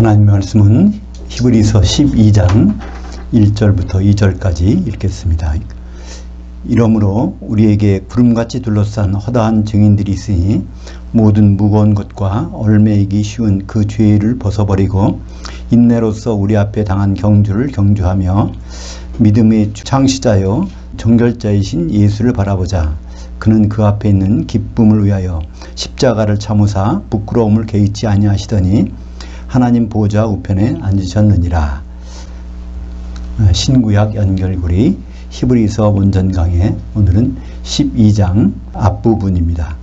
하나님 말씀은 히브리서 12장 1절부터 2절까지 읽겠습니다. 이러므로 우리에게 구름같이 둘러싼 허다한 증인들이 있으니 모든 무거운 것과 얽매이기 쉬운 그 죄를 벗어버리고 인내로서 우리 앞에 당한 경주를 경주하며 믿음의 창시자요 정결자이신 예수를 바라보자. 그는 그 앞에 있는 기쁨을 위하여 십자가를 참으사 부끄러움을 개의치 아니하시더니 하나님 보좌 우편에 앉으셨느니라. 신구약 연결고리 히브리서 원전 강의, 오늘은 12장 앞부분입니다.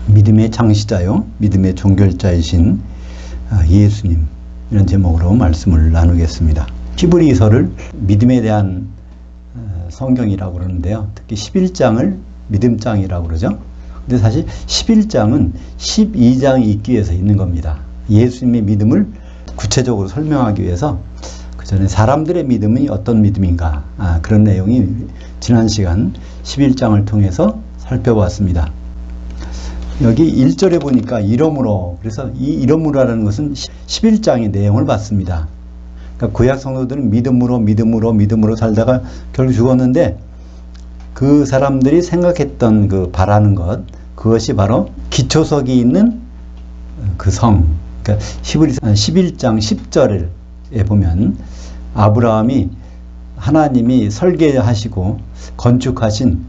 믿음의 창시자요 믿음의 종결자이신 예수님, 이런 제목으로 말씀을 나누겠습니다. 히브리서를 믿음에 대한 성경이라고 그러는데요, 특히 11장을 믿음장이라고 그러죠. 근데 사실 11장은 12장이 있기 위해서 있는 겁니다. 예수님의 믿음을 구체적으로 설명하기 위해서 그 전에 사람들의 믿음이 어떤 믿음인가, 그런 내용이 지난 시간 11장을 통해서 살펴봤습니다. 여기 1절에 보니까 이러므로, 그래서 이 이러므로라는 것은 11장의 내용을 봤습니다. 그러니까 구약 성도들은 믿음으로 살다가 결국 죽었는데, 그 사람들이 생각했던 그 바라는 것, 그것이 바로 기초석이 있는 그 성. 그러니까 히브리서 11장 10절에 보면 아브라함이 하나님이 설계하시고 건축하신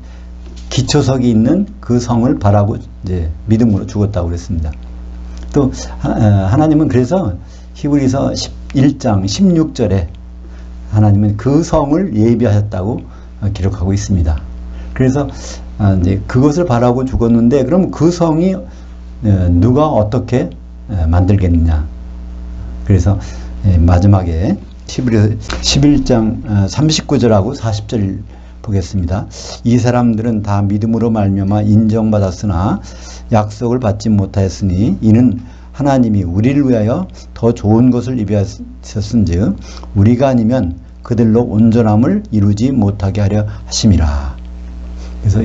기초석이 있는 그 성을 바라고 이제 믿음으로 죽었다고 그랬습니다. 또 하나님은 그래서 히브리서 11장 16절에 하나님은 그 성을 예비하셨다고 기록하고 있습니다. 그래서 이제 그것을 바라고 죽었는데, 그럼 그 성이 누가 어떻게 만들겠느냐. 그래서 마지막에 히브리서 11장 39절하고 40절 보겠습니다. 이 사람들은 다 믿음으로 말미암아 인정받았으나 약속을 받지 못하였으니 이는 하나님이 우리를 위하여 더 좋은 것을 예비하셨은즉 우리가 아니면 그들로 온전함을 이루지 못하게 하려 하심이라. 그래서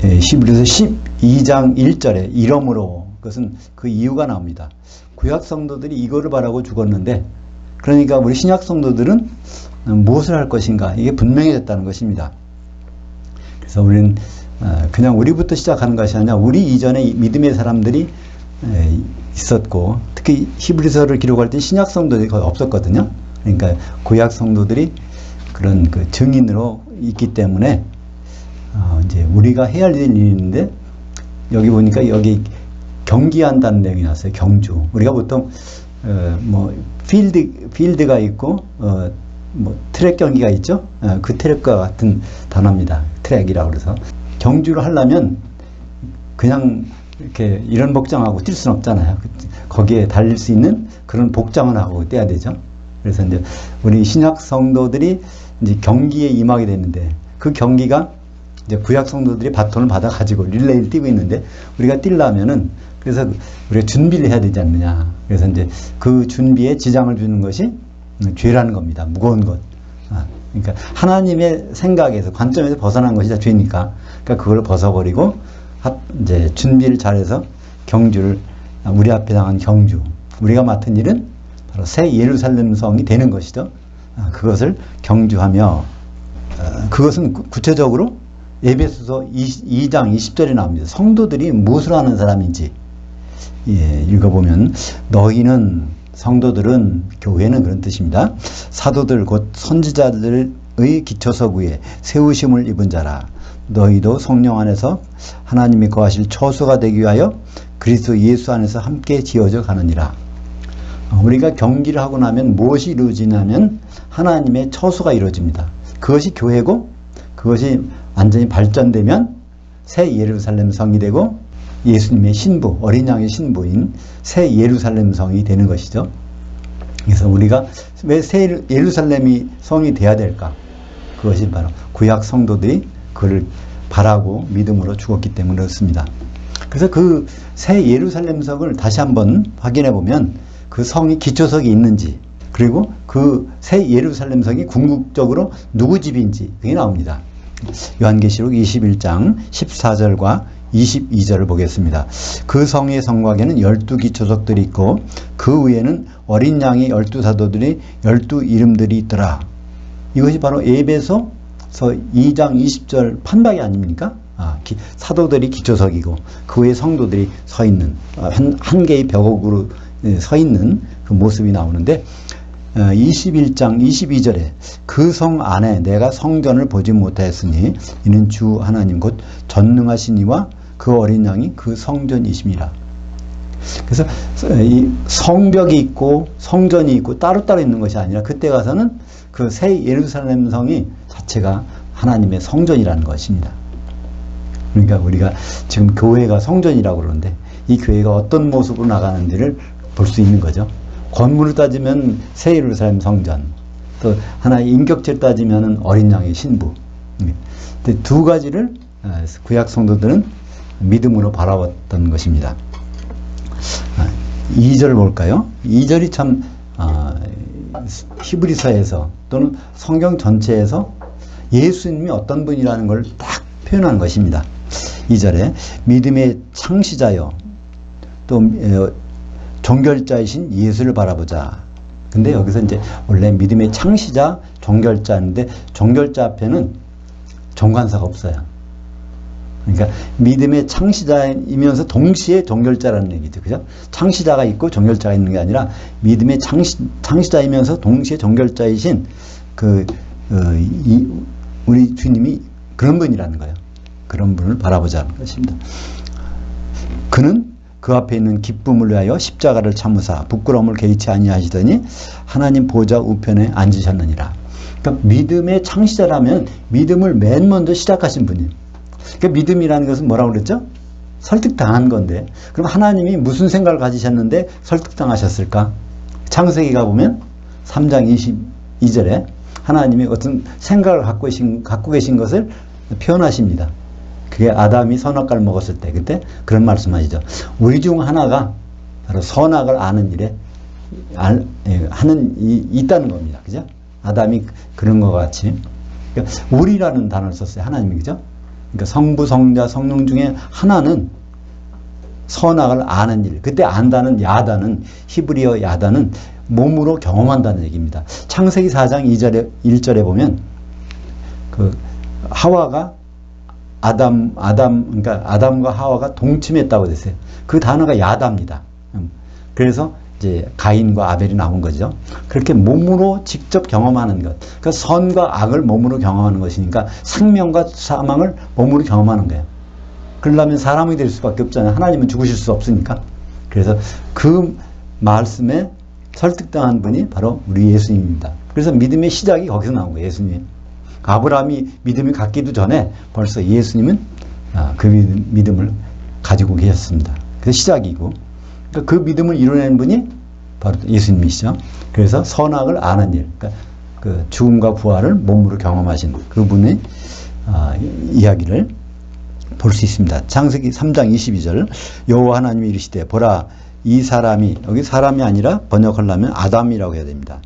히브리서 12장 1절에 이러므로, 그것은 그 이유가 나옵니다. 구약 성도들이 이거를 바라고 죽었는데, 그러니까 우리 신약 성도들은 무엇을 할 것인가, 이게 분명해졌다는 것입니다. 그래서 우리는 그냥 우리부터 시작하는 것이 아니라 우리 이전에 믿음의 사람들이 있었고, 특히 히브리서를 기록할 때 신약 성도들이 거의 없었거든요. 그러니까 구약 성도들이 그런 그 증인으로 있기 때문에 이제 우리가 해야 할 일이 있는데, 여기 보니까 여기 경기한다는 내용이 나왔어요. 경주. 우리가 보통 뭐 필드가 있고 뭐 트랙 경기가 있죠. 그 트랙과 같은 단어입니다. 트랙이라고 그래서 경주를 하려면 그냥 이렇게 이런 복장하고 뛸 수는 없잖아요. 거기에 달릴 수 있는 그런 복장을 하고 뛰어야 되죠. 그래서 이제 우리 신약 성도들이 이제 경기에 임하게 됐는데, 그 경기가 이제 구약 성도들이 바톤을 받아 가지고 릴레이를 뛰고 있는데, 우리가 뛰려면은 그래서 우리가 준비를 해야 되지 않느냐. 그래서 이제 그 준비에 지장을 주는 것이 죄라는 겁니다. 무거운 것. 그러니까 하나님의 생각에서, 관점에서 벗어난 것이 다 죄니까. 그러니까 그걸 벗어버리고 이제 준비를 잘해서 경주를, 우리 앞에 당한 경주, 우리가 맡은 일은 바로 새 예루살렘 성이 되는 것이죠. 그것을 경주하며, 그것은 구체적으로 에베소서 2장 20절에 나옵니다. 성도들이 무엇을 하는 사람인지 읽어보면, 너희는, 성도들은, 교회는 그런 뜻입니다. 사도들 곧 선지자들의 기초석 위에 세우심을 입은 자라. 너희도 성령 안에서 하나님이 거하실 처소가 되기 위하여 그리스도 예수 안에서 함께 지어져 가느니라. 우리가 경기를 하고 나면 무엇이 이루어지냐면 하나님의 처소가 이루어집니다. 그것이 교회고, 그것이 완전히 발전되면 새 예루살렘 성이 되고 예수님의 신부, 어린 양의 신부인 새 예루살렘 성이 되는 것이죠. 그래서 우리가 왜 새 예루살렘이 성이 돼야 될까? 그것이 바로 구약 성도들이 그를 바라고 믿음으로 죽었기 때문에 그렇습니다. 그래서 그 새 예루살렘 성을 다시 한번 확인해 보면 그 성이 기초석이 있는지, 그리고 그 새 예루살렘 성이 궁극적으로 누구 집인지 그게 나옵니다. 요한계시록 21장 14절과 22절을 보겠습니다. 그 성의 성곽에는 12기초석들이 있고 그 위에는 어린 양의 12사도들이 12이름들이 있더라. 이것이 바로 에베소 2장 20절 판박이 아닙니까? 사도들이 기초석이고 그 외에 성도들이 서 있는 한 개의 벽으로 서 있는 그 모습이 나오는데 21장 22절에 그 성 안에 내가 성전을 보지 못하였으니 이는 주 하나님 곧 전능하신 이와 그 어린 양이 그 성전이심이라. 그래서 이 성벽이 있고 성전이 있고 따로따로 있는 것이 아니라 그때 가서는 그 새 예루살렘 성이 자체가 하나님의 성전이라는 것입니다. 그러니까 우리가 지금 교회가 성전이라고 그러는데 이 교회가 어떤 모습으로 나가는지를 볼 수 있는 거죠. 건물을 따지면 새 예루살렘 성전, 또 하나의 인격체를 따지면 어린 양의 신부. 근데 두 가지를 구약 성도들은 믿음으로 바라봤던 것입니다. 2절을 볼까요? 2절이 참 히브리서에서 또는 성경 전체에서 예수님이 어떤 분이라는 걸 딱 표현한 것입니다. 2절에 믿음의 창시자여 또 종결자이신 예수를 바라보자. 근데 여기서 이제 원래 믿음의 창시자, 종결자인데 종결자 앞에는 정관사가 없어요. 그러니까 믿음의 창시자이면서 동시에 종결자라는 얘기죠. 그죠? 창시자가 있고 종결자가 있는 게 아니라 믿음의 창시자이면서 동시에 종결자이신 우리 주님이 그런 분이라는 거예요. 그런 분을 바라보자는 것입니다. 그는 그 앞에 있는 기쁨을 위하여 십자가를 참으사 부끄러움을 개의치 아니하시더니 하나님 보좌 우편에 앉으셨느니라. 그러니까 믿음의 창시자라면 믿음을 맨 먼저 시작하신 분이에요. 그러니까 믿음이라는 것은 뭐라고 그랬죠? 설득당한 건데 그럼 하나님이 무슨 생각을 가지셨는데 설득당하셨을까? 창세기 가보면 3장 22절에 하나님이 어떤 생각을 갖고 계신 것을 표현하십니다. 그게 아담이 선악과를 먹었을 때 그때 그런 말씀하시죠. 우리 중 하나가 바로 선악을 아는 일에 있다는 겁니다. 그죠? 아담이 그런 것 같이 그러니까 우리라는 단어를 썼어요. 하나님이. 그죠? 그러니까 성부, 성자, 성령 중에 하나는 선악을 아는 일. 그때 안다는 야다는 히브리어 야다는 몸으로 경험한다는 얘기입니다. 창세기 4장 1절에 보면 그 하와가 그러니까 아담과 하와가 동침했다고 됐어요. 그 단어가 야다입니다. 그래서 이제 가인과 아벨이 나온 거죠. 그렇게 몸으로 직접 경험하는 것. 그러니까 선과 악을 몸으로 경험하는 것이니까 생명과 사망을 몸으로 경험하는 거예요. 그러려면 사람이 될 수밖에 없잖아요. 하나님은 죽으실 수 없으니까. 그래서 그 말씀에 설득당한 분이 바로 우리 예수님입니다. 그래서 믿음의 시작이 거기서 나온 거예요. 예수님. 아브라함이 믿음이 갖기도 전에 벌써 예수님은 그 믿음을 가지고 계셨습니다. 그래서 시작이고 그러니까 그 믿음을 이뤄낸 분이 바로 예수님이시죠. 그래서 선악을 아는 일, 그러니까 그 죽음과 부활을 몸으로 경험하신 그분의 이야기를 볼 수 있습니다. 창세기 3장 22절 여호와 하나님이 이르시되 보라 이 사람이 여기 사람이 아니라 번역하려면 아담이라고 해야 됩니다.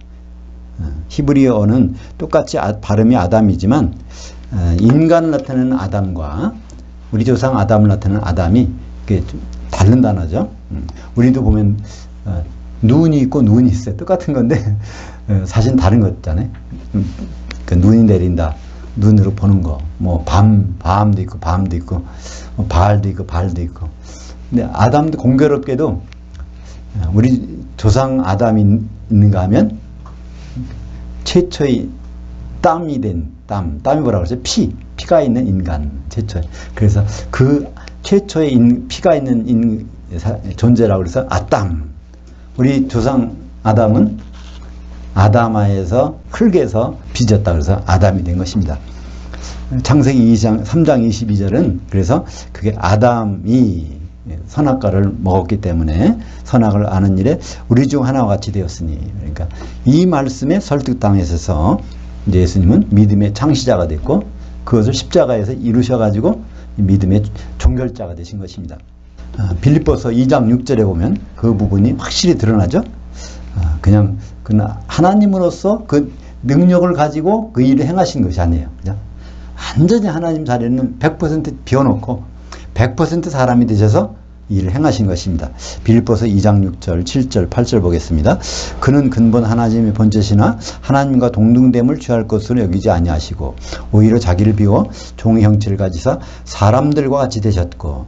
히브리어는 똑같이 발음이 아담이지만 인간을 나타내는 아담과 우리 조상 아담을 나타내는 아담이 좀 다른 단어죠. 우리도 보면 눈이 있고 눈이 있어요. 똑같은 건데 사실 다른 거 있잖아요. 그 눈이 내린다. 눈으로 보는 거. 뭐 밤도 있고 밤도 있고 발도 있고 발도 있고. 근데 아담도 공교롭게도 우리 조상 아담이 있는가 하면 최초의 땀이 된 땀이 뭐라고 그러죠? 피가 있는 인간 최초의. 그래서 그 최초의 피가 있는 존재라고 그래서 아담. 우리 조상 아담은 아담아에서 흙에서 빚었다 그래서 아담이 된 것입니다. 창세기 3장 22절은 그래서 그게 아담이 선악과를 먹었기 때문에 선악을 아는 일에 우리 중 하나와 같이 되었으니 그러니까 이 말씀에 설득당해서 예수님은 믿음의 창시자가 됐고 그것을 십자가에서 이루셔가지고 믿음의 종결자가 되신 것입니다. 빌립보서 2장 6절에 보면 그 부분이 확실히 드러나죠. 그냥 하나님으로서 그 능력을 가지고 그 일을 행하신 것이 아니에요. 그냥 완전히 하나님 자리는 100% 비워놓고 100% 사람이 되셔서 일을 행하신 것입니다. 빌립보서 2장 6절, 7절, 8절 보겠습니다. 그는 근본 하나님의 본체시나 하나님과 동등됨을 취할 것으로 여기지 아니하시고 오히려 자기를 비워 종의 형체를 가지사 사람들과 같이 되셨고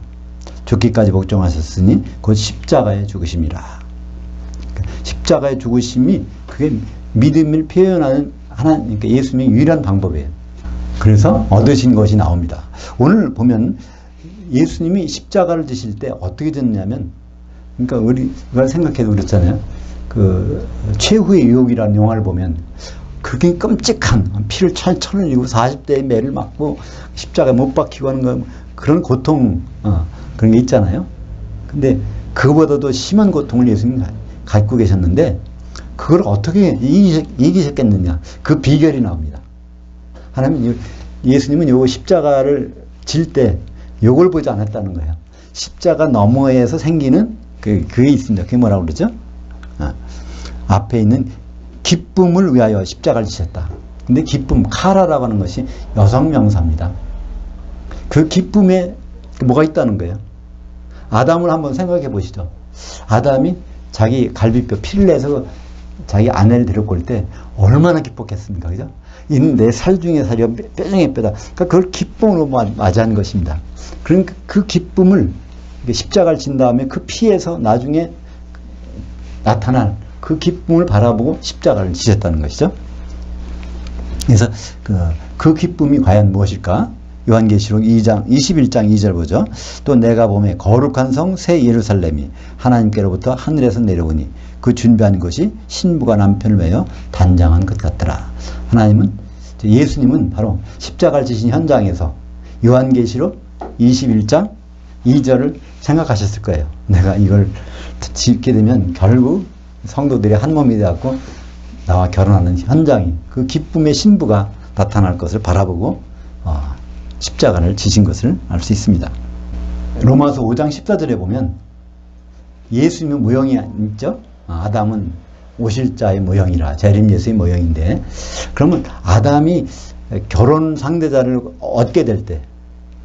죽기까지 복종하셨으니 곧 십자가에 죽으심이라. 십자가에 죽으심이 그게 믿음을 표현하는 그러니까 예수님의 유일한 방법이에요. 그래서 얻으신 것이 나옵니다. 오늘 보면 예수님이 십자가를 지실 때 어떻게 됐냐면, 그러니까 우리가 생각해도 그렇잖아요. 그 최후의 유혹이라는 영화를 보면 그게 끔찍한 피를 철철 흘리고 40대의 매를 맞고 십자가에 못 박히고 하는 거, 그런 고통, 그런 게 있잖아요. 근데 그거보다도 심한 고통을 예수님이 갖고 계셨는데 그걸 어떻게 이기셨겠느냐, 그 비결이 나옵니다. 하나님, 예수님은 요 십자가를 질 때 요걸 보지 않았다는 거예요. 십자가 너머에서 생기는 그게 있습니다. 그게 뭐라고 그러죠? 앞에 있는 기쁨을 위하여 십자가를 지셨다. 근데 기쁨, 카라라고 하는 것이 여성 명사입니다. 그 기쁨에 뭐가 있다는 거예요? 아담을 한번 생각해 보시죠. 아담이 자기 갈비뼈 피를 내서 자기 아내를 데리고 올 때 얼마나 기뻤겠습니까? 그죠? 이는 내 살 중에 살이요 뼈 중에 뼈다. 그러니까 그걸 기쁨으로 맞이한 것입니다. 그러니까 그 기쁨을 십자가를 진 다음에 그 피에서 나중에 나타날 그 기쁨을 바라보고 십자가를 지셨다는 것이죠. 그래서 그 기쁨이 과연 무엇일까? 요한계시록 21장 2절 보죠. 또 내가 보매 거룩한 성 새 예루살렘이 하나님께로부터 하늘에서 내려오니 그 준비한 것이 신부가 남편을 위하여 단장한 것 같더라. 하나님은, 예수님은 바로 십자가를 지신 현장에서 요한계시록 21장 2절을 생각하셨을 거예요. 내가 이걸 짓게 되면 결국 성도들이 한 몸이 되었고 나와 결혼하는 현장이, 그 기쁨의 신부가 나타날 것을 바라보고 십자가를 지신 것을 알 수 있습니다. 로마서 5장 14절에 보면 예수님의 모형이 있죠. 아담은 오실 자의 모형이라, 재림 예수의 모형인데, 그러면 아담이 결혼 상대자를 얻게 될 때,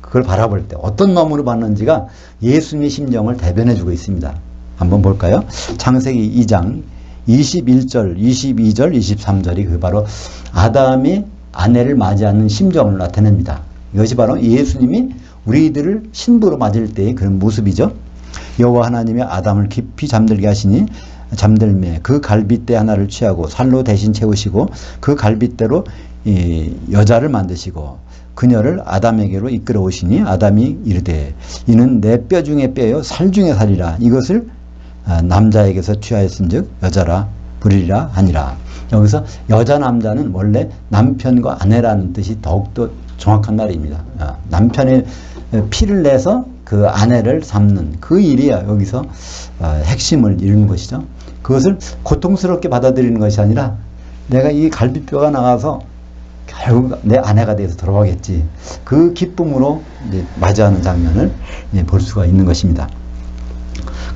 그걸 바라볼 때 어떤 마음으로 봤는지가 예수님의 심정을 대변해 주고 있습니다. 한번 볼까요? 창세기 2장 21절, 22절, 23절이 그 바로 아담이 아내를 맞이하는 심정을 나타냅니다. 이것이 바로 예수님이 우리들을 신부로 맞을 때의 그런 모습이죠. 여호와 하나님이 아담을 깊이 잠들게 하시니 잠들매 그 갈빗대 하나를 취하고 살로 대신 채우시고 그 갈빗대로 여자를 만드시고 그녀를 아담에게로 이끌어 오시니 아담이 이르되 이는 내 뼈 중에 뼈요 살 중에 살이라. 이것을 남자에게서 취하였은즉 여자라 부리리라 하니라. 여기서 여자 남자는 원래 남편과 아내라는 뜻이 더욱더 정확한 말입니다. 남편의 피를 내서 그 아내를 삼는 그 일이 여기서 핵심을 이루는 것이죠. 그것을 고통스럽게 받아들이는 것이 아니라 내가 이 갈비뼈가 나가서 결국 내 아내가 돼서 돌아가겠지, 그 기쁨으로 이제 맞이하는 장면을 볼 수가 있는 것입니다.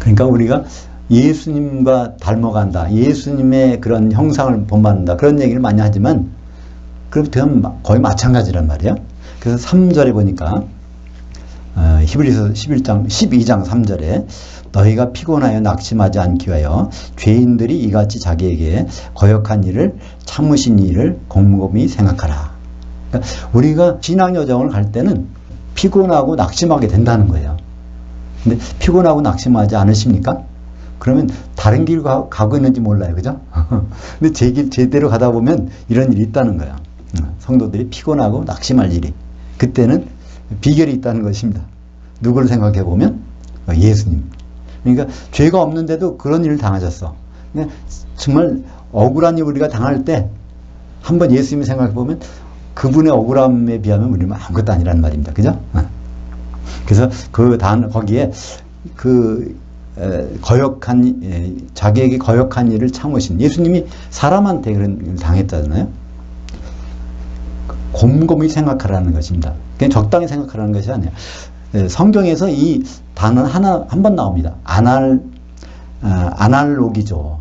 그러니까 우리가 예수님과 닮아간다, 예수님의 그런 형상을 본받는다, 그런 얘기를 많이 하지만 그럼 거의 마찬가지란 말이에요. 그래서 3절에 보니까 히브리서 12장 3절에 너희가 피곤하여 낙심하지 않기 위하여 죄인들이 이같이 자기에게 거역한 일을 참으신 일을 곰곰이 생각하라. 그러니까 우리가 신앙여정을 갈 때는 피곤하고 낙심하게 된다는 거예요. 근데 피곤하고 낙심하지 않으십니까? 그러면 다른 길 가고 있는지 몰라요. 그죠? 근데 제 길 제대로 가다 보면 이런 일이 있다는 거예요. 성도들이 피곤하고 낙심할 일이. 그때는 비결이 있다는 것입니다. 누구를 생각해 보면 예수님. 그러니까 죄가 없는데도 그런 일을 당하셨어. 그러니까 정말 억울한 일 우리가 당할 때 한번 예수님을 생각해 보면 그분의 억울함에 비하면 우리는 아무것도 아니라는 말입니다. 그죠? 그래서 거기에 자기에게 거역한 일을 참으신 예수님이 사람한테 그런 일을 당했잖아요. 곰곰이 생각하라는 것입니다. 그냥 적당히 생각하라는 것이 아니에요. 성경에서 이 단어는 한 번 나옵니다. 아날로기죠.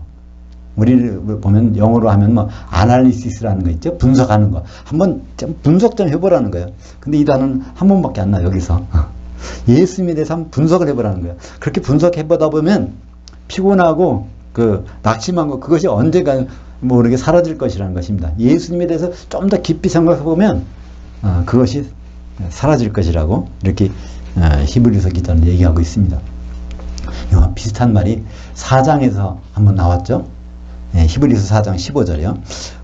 우리를 보면 영어로 하면 뭐 아날리시스라는 거 있죠. 분석하는 거. 한번 분석 좀 해보라는 거예요. 근데 이 단어는 한 번밖에 안 나요. 여기서. 예수님에 대해서 한번 분석을 해보라는 거예요. 그렇게 분석해보다 보면 피곤하고 그 낙심한 거 그것이 언젠가 모르게 사라질 것이라는 것입니다. 예수님에 대해서 좀 더 깊이 생각해보면 그것이 사라질 것이라고 이렇게 히브리서 기자는 얘기하고 있습니다. 비슷한 말이 4장에서 한번 나왔죠. 히브리서 4장 15절이요.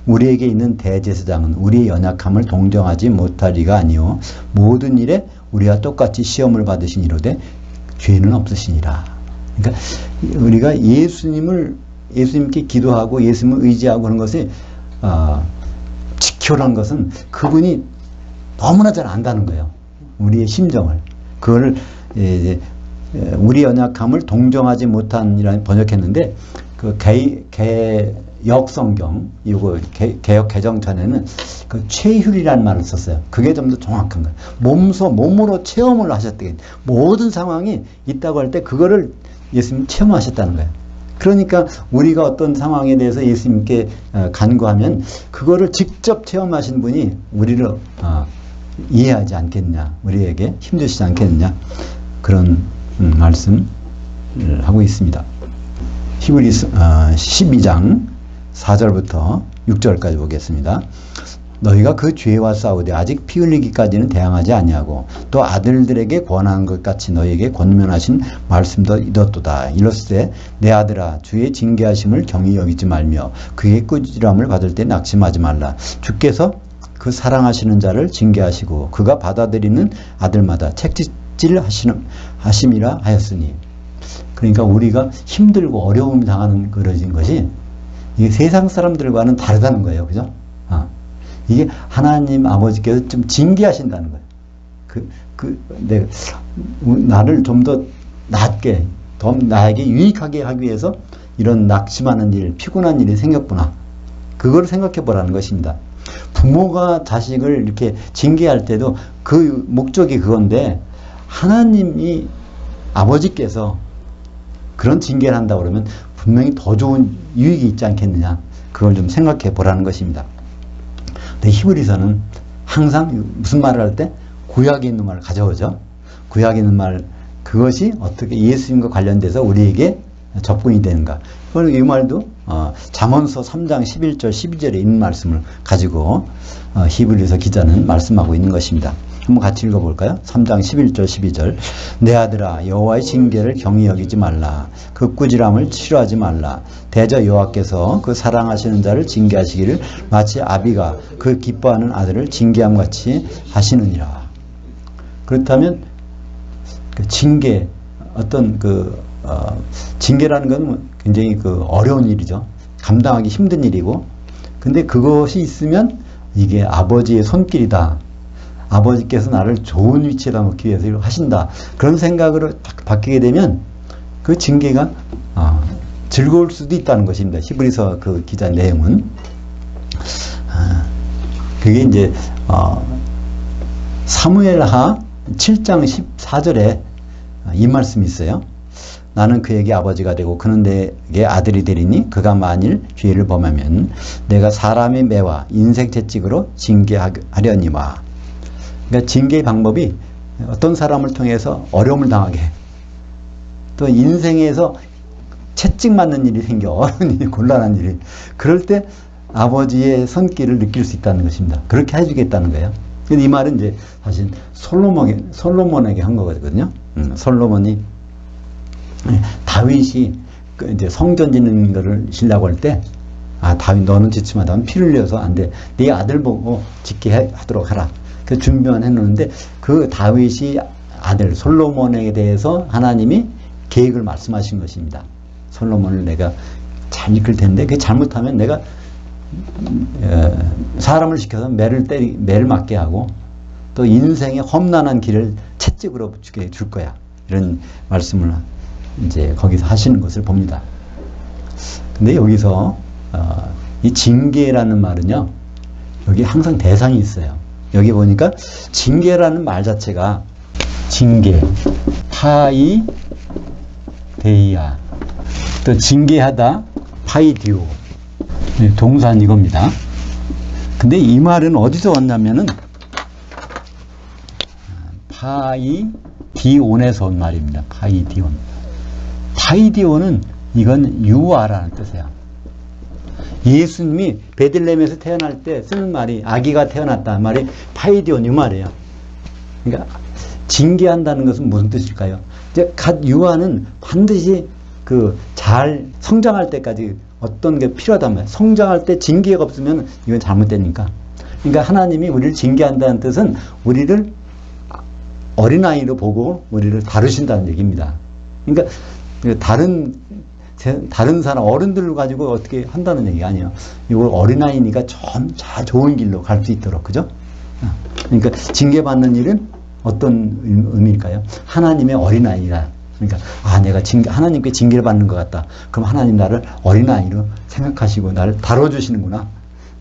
우리에게 있는 대제사장은 우리의 연약함을 동정하지 못하리가 아니요 모든 일에 우리와 똑같이 시험을 받으시니로되 죄는 없으시니라. 그러니까 우리가 예수님께 기도하고 예수님을 의지하고 그런 것이 지켜라는 것은 그분이 너무나 잘 안다는 거예요. 우리의 심정을. 그거를 우리 연약함을 동정하지 못한이라는 번역했는데 그 개역 성경 이거 개역 개정전에는 그 체휼이라는 말을 썼어요. 그게 좀 더 정확한 거예요. 몸으로 체험을 하셨대. 모든 상황이 있다고 할 때 그거를 예수님 체험하셨다는 거예요. 그러니까 우리가 어떤 상황에 대해서 예수님께 간구하면 그거를 직접 체험하신 분이 우리를 이해하지 않겠냐, 우리에게 힘주시지 않겠느냐, 그런 말씀을 하고 있습니다. 히브리서 12장 4절부터 6절까지 보겠습니다. 너희가 그 죄와 싸우되 아직 피 흘리기까지는 대항하지 아니하고 또 아들들에게 권한 것 같이 너희에게 권면하신 말씀도 이렇도다. 이로써 내 아들아 주의 징계하심을 경히 여기지 말며 그의 꾸지람을 받을 때 낙심하지 말라. 주께서 그 사랑하시는 자를 징계하시고 그가 받아들이는 아들마다 책짓질 하심이라 하였으니. 그러니까 우리가 힘들고 어려움 당하는 그러진 것이 이게 세상 사람들과는 다르다는 거예요. 그죠? 이게 하나님 아버지께서 좀 징계하신다는 거예요. 나를 좀 더 낫게, 더 나에게 유익하게 하기 위해서 이런 낙심하는 일, 피곤한 일이 생겼구나. 그걸 생각해 보라는 것입니다. 부모가 자식을 이렇게 징계할 때도 그 목적이 그건데 하나님이 아버지께서 그런 징계를 한다고 그러면 분명히 더 좋은 유익이 있지 않겠느냐. 그걸 좀 생각해 보라는 것입니다. 근데 히브리서는 항상 무슨 말을 할 때 구약에 있는 말을 가져오죠. 구약에 있는 말, 그것이 어떻게 예수님과 관련돼서 우리에게 접근이 되는가. 이 말도 잠언서 3장 11절 12절에 있는 말씀을 가지고 히브리서 기자는 말씀하고 있는 것입니다. 한번 같이 읽어볼까요? 3장 11절 12절. 내 아들아 여호와의 징계를 경히 여기지 말라. 그 꾸지람을 치료하지 말라. 대저 여호와께서 그 사랑하시는 자를 징계하시기를 마치 아비가 그 기뻐하는 아들을 징계함같이 하시느니라. 그렇다면 그 징계, 어떤 징계라는 건 굉장히 어려운 일이죠. 감당하기 힘든 일이고, 근데 그것이 있으면 이게 아버지의 손길이다. 아버지께서 나를 좋은 위치에다 놓기 위해서 하신다. 그런 생각으로 바뀌게 되면 그 징계가 즐거울 수도 있다는 것입니다. 히브리서 그 기자 내용은. 그게 이제 사무엘하 7장 14절에 이 말씀이 있어요. 나는 그에게 아버지가 되고 그는 내게 아들이 되리니 그가 만일 죄를 범하면 내가 사람의 매와 인생 채찍으로 징계하려니와. 그러니까 징계의 방법이 어떤 사람을 통해서 어려움을 당하게 해. 또 인생에서 채찍 맞는 일이 생겨. 어려운 일이, 곤란한 일이. 그럴 때 아버지의 손길을 느낄 수 있다는 것입니다. 그렇게 해주겠다는 거예요. 근데 이 말은 이제 사실 솔로몬에게 한 거거든요. 솔로몬이 다윗이 이제 성전 짓는 거를 지려고 할 때, 다윗 너는 짓지 마. 난 피를 흘려서 안 돼. 네 아들 보고 짓게 하도록 하라. 그 준비만 해놓는데 그 다윗이 아들 솔로몬에 대해서 하나님이 계획을 말씀하신 것입니다. 솔로몬을 내가 잘 이끌 텐데 그게 잘못하면 내가 사람을 시켜서 매를 맞게 하고 또 인생의 험난한 길을 채찍으로 주게 줄 거야. 이런 말씀을 이제 거기서 하시는 것을 봅니다. 근데 여기서 이 징계라는 말은요, 여기 항상 대상이 있어요. 여기 보니까 징계라는 말 자체가 징계, 파이 데이아, 또 징계하다, 파이디오, 동사는 이겁니다. 근데 이 말은 어디서 왔냐면은 파이디온에서 온 말입니다. 파이디온. 파이디온은 이건 유아라는 뜻이에요. 예수님이 베들레헴에서 태어날 때 쓰는 말이, 아기가 태어났다는 말이 파이디온 이 말이에요. 그러니까 징계한다는 것은 무슨 뜻일까요? 이제 갓 유아는 반드시 잘 성장할 때까지 어떤 게 필요하단 말이에요. 성장할 때 징계가 없으면 이건 잘못되니까. 그러니까 하나님이 우리를 징계한다는 뜻은 우리를 어린아이로 보고 우리를 다루신다는 얘기입니다. 그러니까 다른 사람, 어른들을 가지고 어떻게 한다는 얘기가 아니에요. 이걸 어린아이니까 좀 좋은 길로 갈 수 있도록, 그죠? 그러니까 징계받는 일은 어떤 의미일까요? 하나님의 어린아이가. 그러니까, 내가 하나님께 징계를 받는 것 같다. 그럼 하나님 나를 어린아이로 생각하시고 나를 다뤄주시는구나.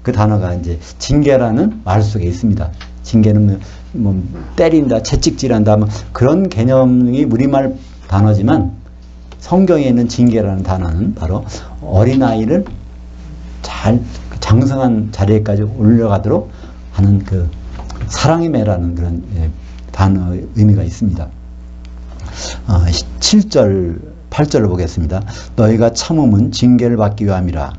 그 단어가 이제 징계라는 말 속에 있습니다. 징계는 뭐 때린다, 채찍질한다, 뭐 그런 개념이 우리말 단어지만 성경에 있는 징계라는 단어는 바로 어린아이를 잘 장성한 자리에까지 올려가도록 하는 그 사랑의 매라는 그런 단어의 의미가 있습니다. 7절, 8절을 보겠습니다. 너희가 참음은 징계를 받기 위함이라.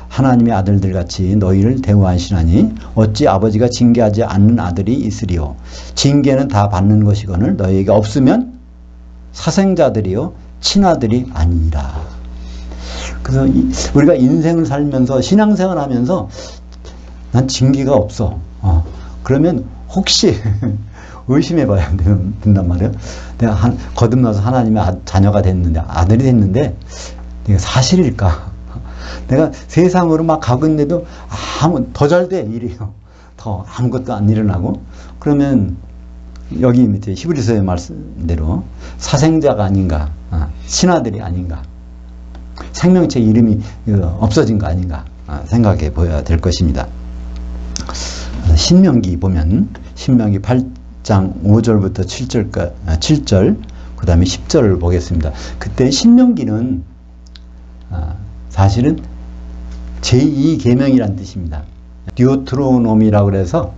하나님의 아들들 같이 너희를 대우하시나니 어찌 아버지가 징계하지 않는 아들이 있으리요. 징계는 다 받는 것이거늘 너희가 없으면 사생자들이요 친아들이 아니라. 그래서 우리가 인생을 살면서 신앙생활 하면서 난 징계가 없어. 그러면 혹시 의심해 봐야 된단 말이에요. 내가 거듭나서 하나님의 자녀가 됐는데, 아들이 됐는데 이게 사실일까? 내가 세상으로 막 가고 있는데도 더 잘 돼, 일이요. 더 아무것도 안 일어나고. 그러면 여기 밑에 히브리서의 말씀대로 사생자가 아닌가, 신하들이 아닌가, 생명체 이름이 없어진 거 아닌가 생각해 보여야 될 것입니다. 신명기 보면 신명기 8장 5절부터 7절 그 다음에 10절을 보겠습니다. 그때 신명기는 사실은 제2계명이란 뜻입니다. 디오트로노미라고 그래서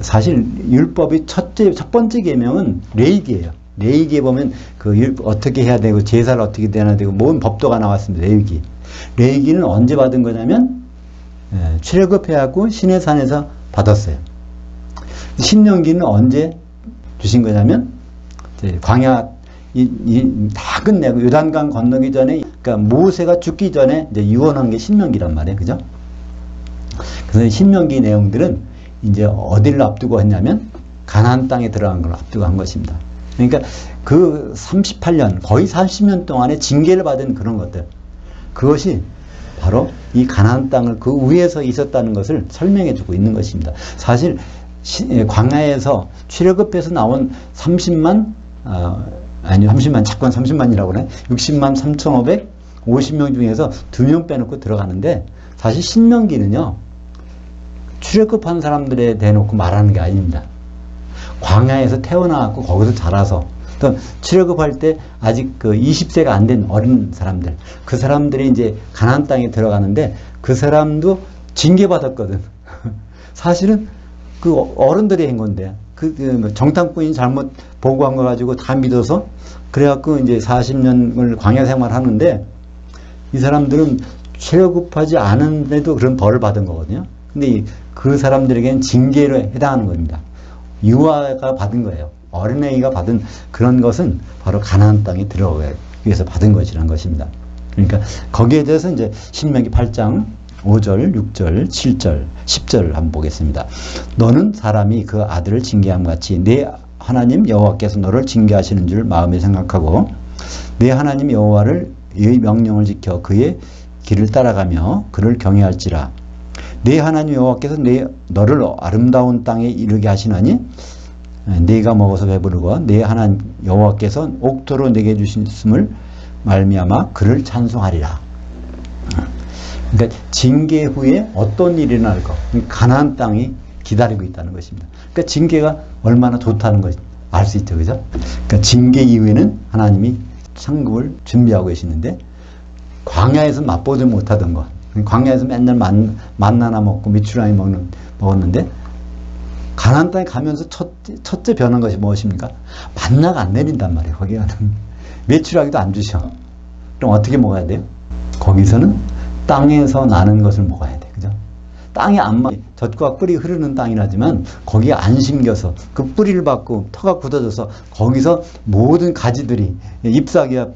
사실 율법의 첫 번째 계명은 레위기예요. 레위기에 보면 어떻게 해야 되고 제사를 어떻게 해야 되고 모든 법도가 나왔습니다. 레위기. 레위기는 언제 받은 거냐면 출애굽해갖고 시내산에서 받았어요. 신명기는 언제 주신 거냐면 광야 다 끝내고 요단강 건너기 전에, 그러니까 모세가 죽기 전에 이제 유언한 게 신명기란 말이에요. 그죠? 그래서 신명기 내용들은 이제 어디를 앞두고 했냐면 가나안 땅에 들어간 걸 앞두고 한 것입니다. 그러니까 그 38년, 거의 30년 동안에 징계를 받은 그런 것들, 그것이 바로 이 가나안 땅을 그 위에서 있었다는 것을 설명해 주고 있는 것입니다. 사실 광야에서 출애굽해서 나온 30만, 아니 30만, 잠깐 30만이라고 그래. 60만 3,550명 중에서 2명 빼놓고 들어가는데, 사실 신명기는요 출애굽한 사람들에 대놓고 말하는 게 아닙니다. 광야에서 태어나고 거기서 자라서 또 출애굽할 때 아직 20세가 안 된 어린 사람들, 그 사람들이 이제 가나안 땅에 들어가는데 그 사람도 징계받았거든. 사실은 그 어른들이 한 건데 정탐꾼이 잘못 보고한 거 가지고 다 믿어서 그래갖고 이제 40년을 광야 생활하는데, 이 사람들은 출애굽하지 않은데도 그런 벌을 받은 거거든요. 근데 그 사람들에게는 징계로 해당하는 겁니다. 유아가 받은 거예요. 어린아이가 받은 그런 것은 바로 가나안 땅에 들어가기 위해서 받은 것이라는 것입니다. 그러니까 거기에 대해서 이제 신명기 8장 5절, 6절, 7절, 10절을 한번 보겠습니다. 너는 사람이 그 아들을 징계함 같이 내 하나님 여호와께서 너를 징계하시는 줄 마음에 생각하고 내 하나님 여호와를 의 명령을 지켜 그의 길을 따라가며 그를 경외할지라. 내 하나님 여호와께서 너를 아름다운 땅에 이르게 하시나니 네가 먹어서 배부르고 내 하나님 여호와께서 옥토로 내게 주셨음을 말미암아 그를 찬송하리라. 그러니까 징계 후에 어떤 일이 날 것, 가나안 땅이 기다리고 있다는 것입니다. 그러니까 징계가 얼마나 좋다는 걸 알 수 있죠, 그죠? 그러니까 징계 이후에는 하나님이 천국을 준비하고 계시는데, 광야에서 맛보지 못하던 것, 광야에서 맨날 만나나 먹고 미추라기 먹었는데 가나안 땅에 가면서 첫째 변한 것이 무엇입니까? 만나가 안 내린단 말이에요. 거기는 메추라기도 안 주셔. 그럼 어떻게 먹어야 돼요? 거기서는 땅에서 나는 것을 먹어야 돼. 그죠? 땅에 안 젖과 꿀이 흐르는 땅이라지만 거기에 안 심겨서 그 뿌리를 받고 터가 굳어져서 거기서 모든 가지들이 잎사귀와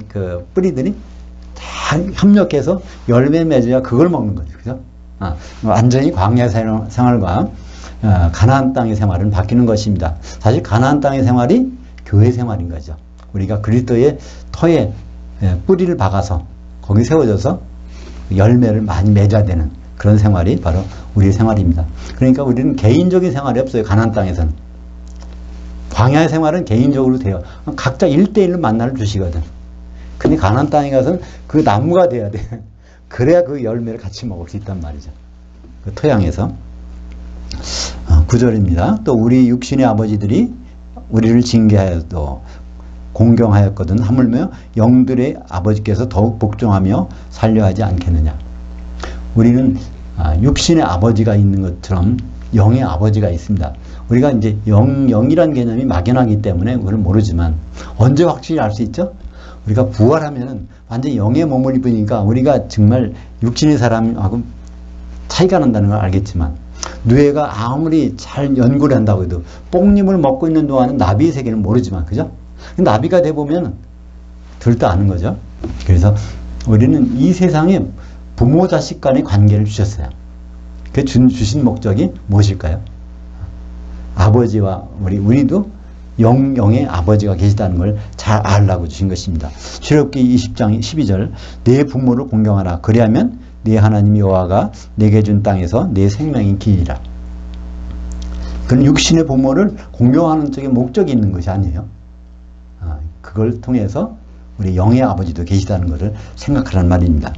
그 뿌리들이 다 협력해서 열매 맺어야 그걸 먹는 거죠. 그죠? 완전히 광야 생활과 가나안 땅의 생활은 바뀌는 것입니다. 사실 가나안 땅의 생활이 교회 생활인 거죠. 우리가 그리스도의 터에 뿌리를 박아서 거기 세워져서 열매를 많이 맺어야 되는 그런 생활이 바로 우리의 생활입니다. 그러니까 우리는 개인적인 생활이 없어요. 가나안 땅에서는. 광야의 생활은 개인적으로 돼요. 각자 1대1로 만나를 주시거든. 근데 가나안 땅에 가서는 그 나무가 돼야 돼. 그래야 그 열매를 같이 먹을 수 있단 말이죠. 그 토양에서. 9절입니다. 또 우리 육신의 아버지들이 우리를 징계하여도 공경하였거든 하물며 영들의 아버지께서 더욱 복종하며 살려하지 않겠느냐. 우리는 육신의 아버지가 있는 것처럼 영의 아버지가 있습니다. 우리가 이제 영이란 개념이 막연하기 때문에 그걸 모르지만 언제 확실히 알 수 있죠? 우리가 부활하면 완전히 영의 몸을 입으니까 우리가 정말 육신의 사람하고 차이가 난다는 걸 알겠지만 뇌가 아무리 잘 연구를 한다고 해도 뽕잎을 먹고 있는 동안은 나비의 세계는 모르지만 그죠? 나비가 돼보면 들떠 아는 거죠. 그래서 우리는 이 세상에 부모 자식 간의 관계를 주셨어요. 그 주신 목적이 무엇일까요? 아버지와 우리도 영의 아버지가 계시다는 걸 잘 알라고 주신 것입니다. 출애굽기 20장 12절 내 부모를 공경하라. 그리하면 네 하나님 여호와가 내게 준 땅에서 내 생명이 길리라. 그는 육신의 부모를 공경하는 쪽에 목적이 있는 것이 아니에요. 그걸 통해서 우리 영의 아버지도 계시다는 것을 생각하라는 말입니다.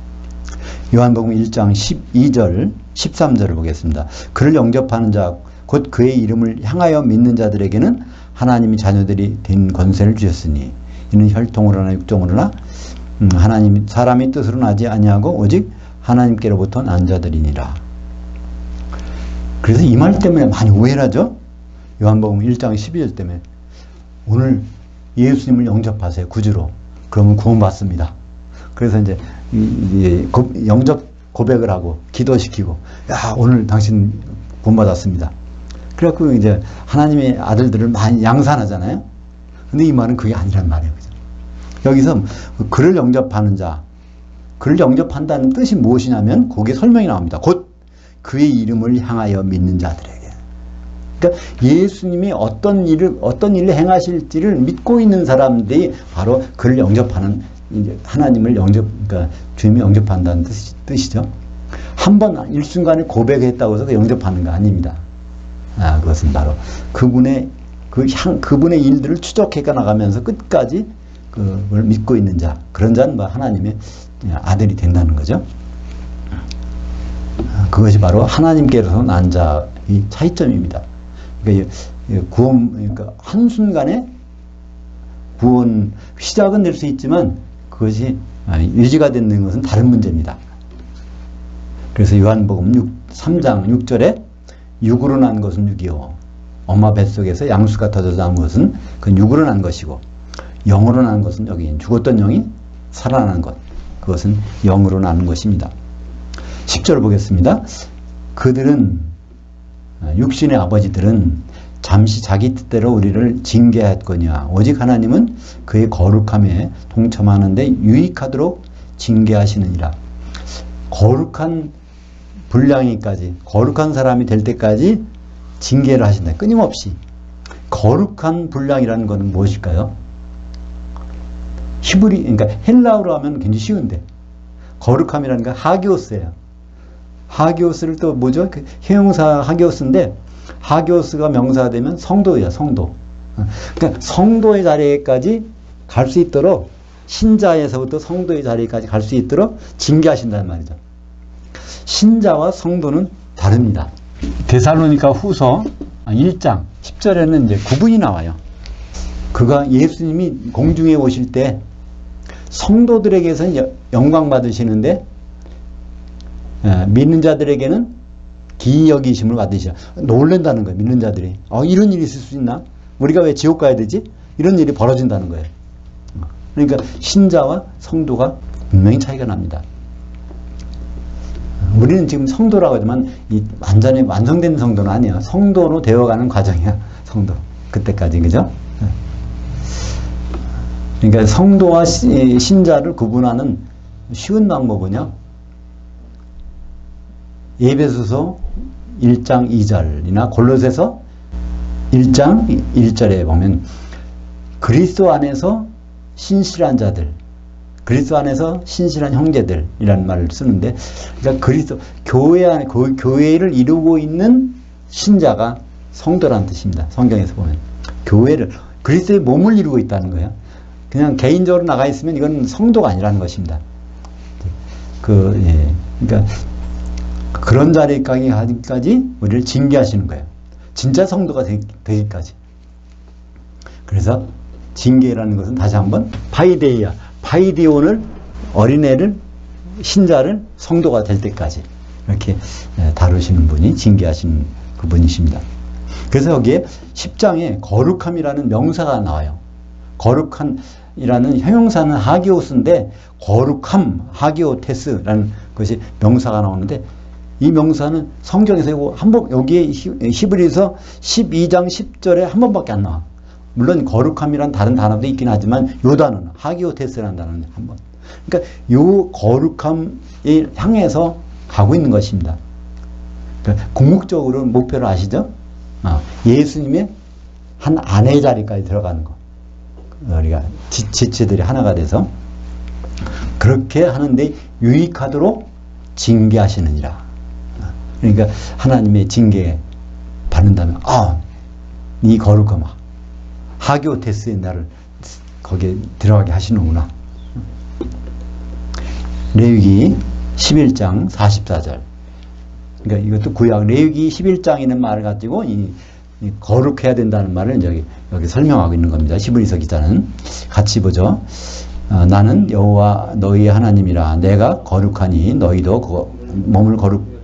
요한복음 1장 12절 13절을 보겠습니다. 그를 영접하는 자 곧 그의 이름을 향하여 믿는 자들에게는 하나님이 자녀들이 된 권세를 주셨으니 이는 혈통으로나 육종으로나 하나님 사람의 뜻으로 나지 아니하고 오직 하나님께로부터 난 자들이니라. 그래서 이 말 때문에 많이 오해를 하죠. 요한복음 1장 12절 때문에 오늘 예수님을 영접하세요. 구주로. 그러면 구원받습니다. 그래서 이제 영접 고백을 하고 기도시키고 야 오늘 당신 구원받았습니다. 그래갖고 이제 하나님의 아들들을 많이 양산하잖아요. 근데 이 말은 그게 아니란 말이에요. 그죠? 여기서 그를 영접하는 자, 그를 영접한다는 뜻이 무엇이냐면 거기에 설명이 나옵니다. 곧 그의 이름을 향하여 믿는 자들에게. 그러니까 예수님이 어떤 일을 행하실지를 믿고 있는 사람들이 바로 그를 영접하는 이제 하나님을 그러니까 주님이 영접한다는 뜻이죠. 한 번 일순간에 고백했다고 해서 영접하는 거 아닙니다. 그것은 바로 그분의 일들을 추적해 나가면서 끝까지 그걸 믿고 있는 자, 그런 자는 뭐 하나님의 아들이 된다는 거죠. 그것이 바로 하나님께로서 난 자의 차이점입니다. 그러니까 그러니까 한순간에 구원 시작은 될 수 있지만 그것이 유지가 되는 것은 다른 문제입니다. 그래서 요한복음 3장 6절에 육으로 난 것은 육이요 엄마 뱃속에서 양수가 터져서 난 것은 그건 육으로 난 것이고 영으로 난 것은 여기 죽었던 영이 살아나는 것, 그것은 영으로 나는 것입니다. 10절 보겠습니다. 그들은 육신의 아버지들은 잠시 자기 뜻대로 우리를 징계하였거니와 오직 하나님은 그의 거룩함에 동참하는데 유익하도록 징계하시느니라. 거룩한 분량이까지 거룩한 사람이 될 때까지 징계를 하신다. 끊임없이. 거룩한 분량이라는 것은 무엇일까요? 그러니까 헬라어로 하면 굉장히 쉬운데 거룩함이라는 건 하기오스예요. 하기오스를 또 뭐죠? 형용사 하기오스인데 하기오스가 명사가 되면 성도예요. 성도. 그러니까 성도의 자리에까지 갈 수 있도록 신자에서부터 성도의 자리까지 갈 수 있도록 징계하신다는 말이죠. 신자와 성도는 다릅니다. 데살로니가 후서 1장 10절에는 이제 구분이 나와요. 그가 예수님이 공중에 오실 때 성도들에게서는 영광 받으시는데 믿는 자들에게는 기여기심을 받으시라. 놀란다는 거예요. 믿는 자들이. 이런 일이 있을 수 있나? 우리가 왜 지옥 가야 되지? 이런 일이 벌어진다는 거예요. 그러니까 신자와 성도가 분명히 차이가 납니다. 우리는 지금 성도라고 하지만 이 완전히 완성된 성도는 아니에요. 성도로 되어가는 과정이야. 성도. 그때까지. 그죠? 그러니까 성도와 신자를 구분하는 쉬운 방법은요. 에베소서 1장 2절이나 골로새서 1장 1절에 보면 그리스도 안에서 신실한 자들, 그리스도 안에서 신실한 형제들이라는 말을 쓰는데, 그러니까 그리스도 교회 안에 교회를 이루고 있는 신자가 성도라는 뜻입니다. 성경에서 보면 교회를 그리스도의 몸을 이루고 있다는 거예요. 그냥 개인적으로 나가 있으면 이건 성도가 아니라는 것입니다. 그러니까 그런 자리까지 우리를 징계하시는 거예요. 진짜 성도가 되기까지. 그래서 징계라는 것은 다시 한번 파이데이아, 파이디온을 어린애를 신자를 성도가 될 때까지 이렇게 다루시는 분이 징계하시는 그분이십니다. 그래서 여기에 10장에 거룩함이라는 명사가 나와요. 거룩한이라는 형용사는 하기오스인데 거룩함, 하기오테스라는 것이 명사가 나오는데 이 명사는 성경에서 여기에 히브리서 12장 10절에 한 번밖에 안 나와. 물론 거룩함이란 다른 단어도 있긴 하지만 요 단어는 하기오테스라는 단어는 한 번. 그러니까 요 거룩함을 향해서 가고 있는 것입니다. 그러니까 궁극적으로 목표를 아시죠? 예수님의 한 아내 자리까지 들어가는 거. 우리가 지체들이 하나가 돼서 그렇게 하는데 유익하도록 징계하시느니라. 그러니까 하나님의 징계 받는다면 이 거룩함아 하기오테스의 나를 거기에 들어가게 하시는구나. 레위기 11장 44절. 그러니까 이것도 구약 레위기 11장이라는 말을 가지고 이 거룩해야 된다는 말을 여기 설명하고 있는 겁니다. 히브리서 기자는 같이 보죠. 나는 여호와 너희의 하나님이라. 내가 거룩하니 너희도 몸을